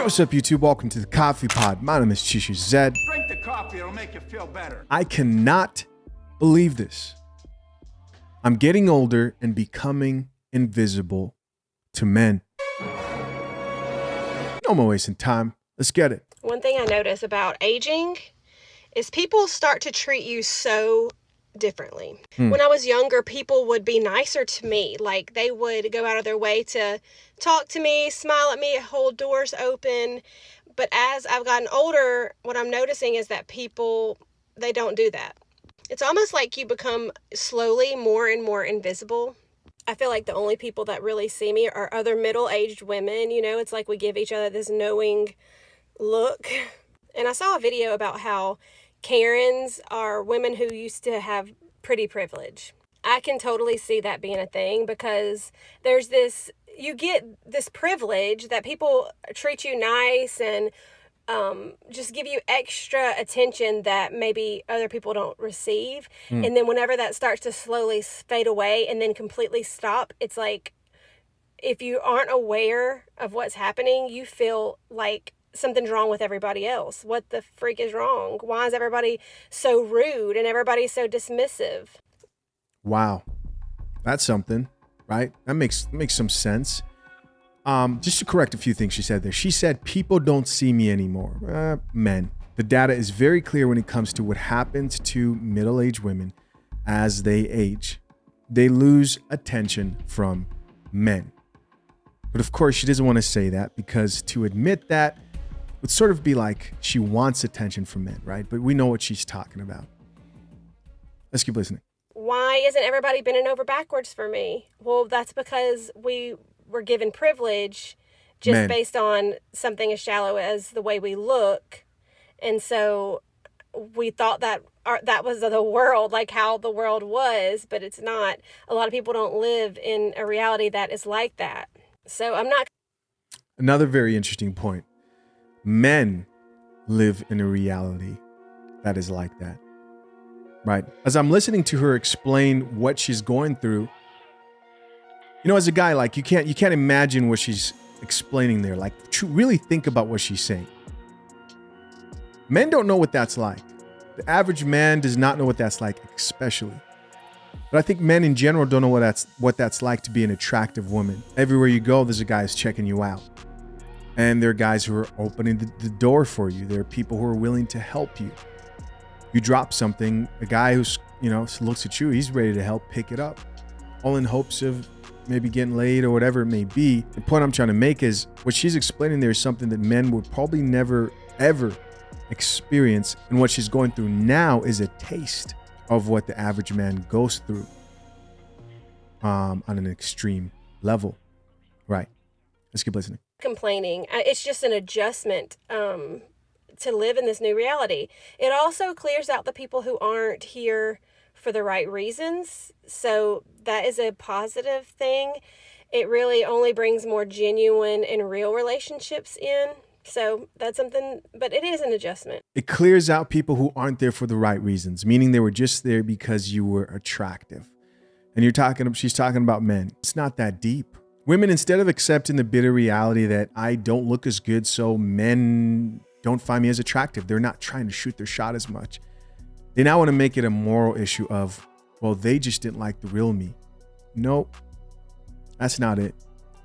what's up, YouTube? Welcome to the Coffee Pod. My name is Chishu Zed. Drink the coffee, it'll make you feel better. I cannot believe this. I'm getting older and becoming invisible to men. No more wasting time. Let's get it. One thing I notice about aging is people start to treat you so differently. When I was younger, people would be nicer to me. Like, they would go out of their way to talk to me, smile at me, hold doors open. But as I've gotten older, what I'm noticing is that people, they don't do that. It's almost like you become slowly more and more invisible. I feel like the only people that really see me are other middle-aged women. You know, it's like we give each other this knowing look. And I saw a video about how Karens are women who used to have pretty privilege. I can totally see that being a thing because there's this, you get this privilege that people treat you nice and just give you extra attention that maybe other people don't receive. And then whenever that starts to slowly fade away and then completely stop, it's like if you aren't aware of what's happening, you feel like something's wrong with everybody else. What the freak is wrong? Why is everybody so rude and everybody's so dismissive? Wow. That's something, right? That makes some sense. Just to correct a few things she said there. She said, people don't see me anymore. Men. The data is very clear when it comes to what happens to middle-aged women as they age. They lose attention from men. But of course, she doesn't want to say that because to admit that would sort of be like she wants attention from men, right? But we know what she's talking about. Let's keep listening. Why isn't everybody bending over backwards for me? Well, that's because we were given privilege just Men. based on something as shallow as the way we look. And so we thought that that was the world, like how the world was, but it's not. A lot of people don't live in a reality that is like that. So I'm not. Another very interesting point. Men live in a reality that is like that, right? As I'm listening to her explain what she's going through, you know, as a guy, like you can't imagine what she's explaining there. Like, really think about what she's saying. Men don't know what that's like. The average man does not know what that's like, especially. But I think men in general don't know what that's like to be an attractive woman. Everywhere you go, there's a guy who's checking you out. And there are guys who are opening the door for you. There are people who are willing to help you. You drop something, a guy who's, you know, looks at you, he's ready to help pick it up. All in hopes of maybe getting laid or whatever it may be. The point I'm trying to make is what she's explaining there is something that men would probably never, ever experience. And what she's going through now is a taste of what the average man goes through on an extreme level. Right. Let's keep listening. Complaining. It's just an adjustment to live in this new reality. It also clears out the people who aren't here for the right reasons. So that is a positive thing. It really only brings more genuine and real relationships in. So that's something, but it is an adjustment. It clears out people who aren't there for the right reasons, meaning they were just there because you were attractive. And she's talking about men. It's not that deep. Women, instead of accepting the bitter reality that I don't look as good, so men don't find me as attractive, they're not trying to shoot their shot as much. They now want to make it a moral issue of, well, they just didn't like the real me. Nope, that's not it.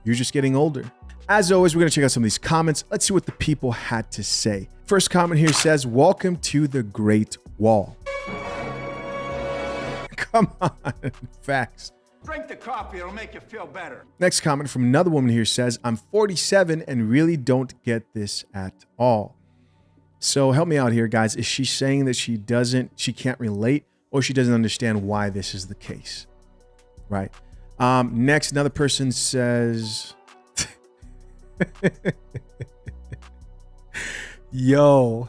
You're just getting older. As always, we're going to check out some of these comments. Let's see what the people had to say. First comment here says, welcome to the Great Wall. Come on, facts. Drink the coffee, it'll make you feel better. Next comment from another woman here says, I'm 47 and really don't get this at all. So help me out here, guys. Is she saying that she can't relate, or she doesn't understand why this is the case? Right. Next, another person says, yo.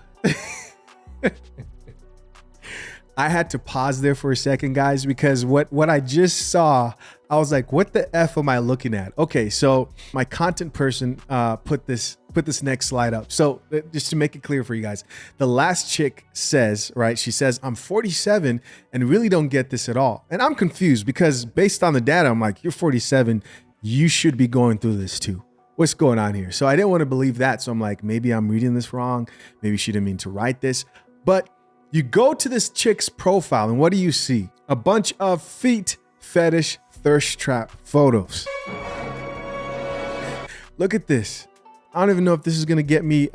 I had to pause there for a second, guys, because what I just saw, I was like, what the F am I looking at? Okay, so my content person put this next slide up. So just to make it clear for you guys, the last chick says, right, she says, I'm 47 and really don't get this at all. And I'm confused because based on the data, I'm like, you're 47, you should be going through this too. What's going on here? So I didn't want to believe that. So I'm like, maybe I'm reading this wrong. Maybe she didn't mean to write this. But you go to this chick's profile and what do you see? A bunch of feet fetish thirst trap photos. Look at this. I don't even know if this is going to get me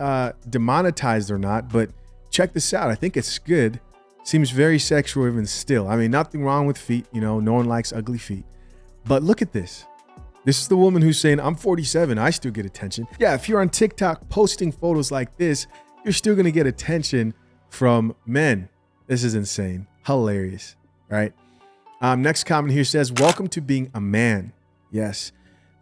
demonetized or not, but check this out. I think it's good. Seems very sexual even still. I mean, nothing wrong with feet. You know, no one likes ugly feet. But look at this. This is the woman who's saying, I'm 47, I still get attention. Yeah, if you're on TikTok posting photos like this, you're still gonna get attention from men. This is insane. Hilarious, right? Next comment here says, welcome to being a man. Yes.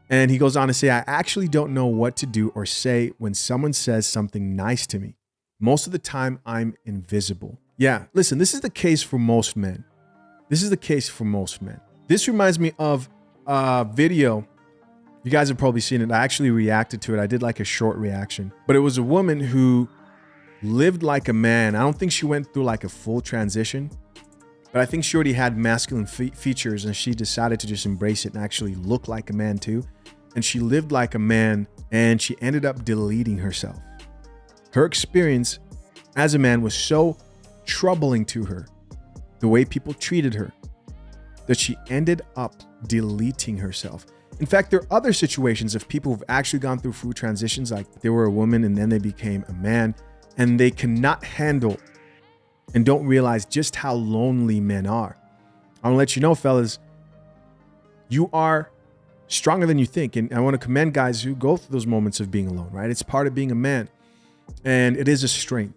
And he goes on to say, I actually don't know what to do or say when someone says something nice to me. Most of the time, I'm invisible. Yeah, listen, this is the case for most men. This is the case for most men. This reminds me of a video. You guys have probably seen it. I actually reacted to it. I did like a short reaction. But it was a woman who lived like a man. I don't think she went through like a full transition. But I think she already had masculine features and she decided to just embrace it and actually look like a man too. And she lived like a man and she ended up deleting herself. Her experience as a man was so troubling to her, the way people treated her, that she ended up deleting herself. In fact, there are other situations of people who've actually gone through food transitions, like they were a woman and then they became a man, and they cannot handle and don't realize just how lonely men are. I want to let you know, fellas, you are stronger than you think. And I want to commend guys who go through those moments of being alone, right? It's part of being a man and it is a strength.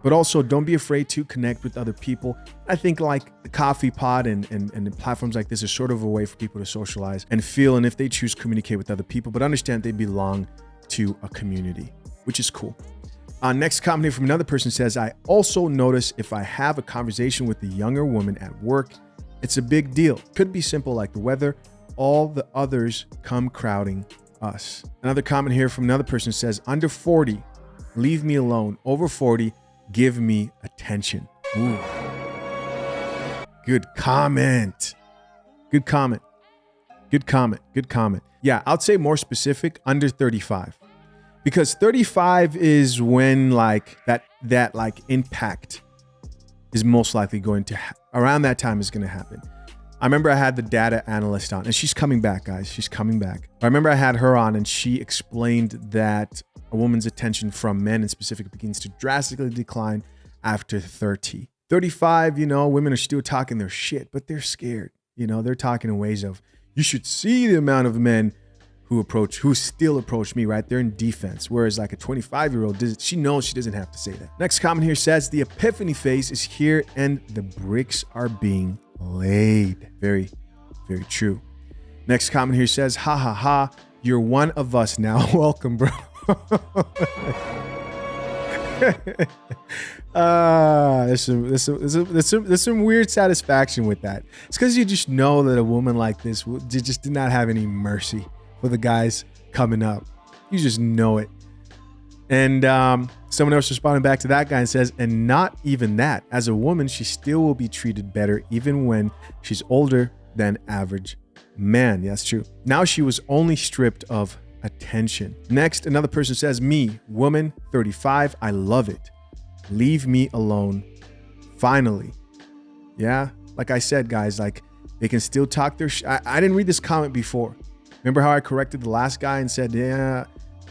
But also don't be afraid to connect with other people. I think like the coffee pod and platforms like this is sort of a way for people to socialize and feel, and if they choose, communicate with other people, but understand they belong to a community, which is cool. Next comment here from another person says, I also notice if I have a conversation with a younger woman at work, it's a big deal. Could be simple like the weather. All the others come crowding us. Another comment here from another person says, under 40, leave me alone. Over 40, give me attention. Ooh. Good comment. Good comment. Good comment. Good comment. Yeah, I'd say more specific, under 35. Because 35 is when like that like impact is most likely going to, around that time is going to happen. I remember I had the data analyst on, and she's coming back, guys. She's coming back. I remember I had her on and she explained that a woman's attention from men in specific begins to drastically decline after 30. 35, you know, women are still talking their shit, but they're scared. You know, they're talking in ways of, you should see the amount of men who still approach me, right? They're in defense. Whereas like a 25-year-old, she knows she doesn't have to say that. Next comment here says, the epiphany phase is here and the bricks are being laid. Very, very true. Next comment here says, ha ha ha, you're one of us now. Welcome, bro. There's some weird satisfaction with that. It's because you just know that a woman like this just did not have any mercy for the guys coming up. You just know it. And someone else responded back to that guy and says, and not even that. As a woman, she still will be treated better even when she's older than average man. Yeah, that's true. Now she was only stripped of attention. Next, another person says, me, woman, 35, I love it. Leave me alone. Finally. Yeah, like I said, guys, like they can still talk their I didn't read this comment before. Remember how I corrected the last guy and said, yeah,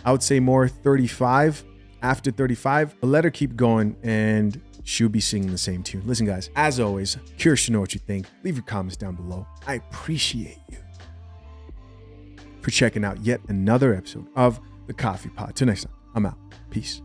I would say more 35 after 35, but let her keep going and she'll be singing the same tune. Listen, guys, as always, curious to know what you think. Leave your comments down below. I appreciate you for checking out yet another episode of The Coffee Pod. Till next time, I'm out. Peace.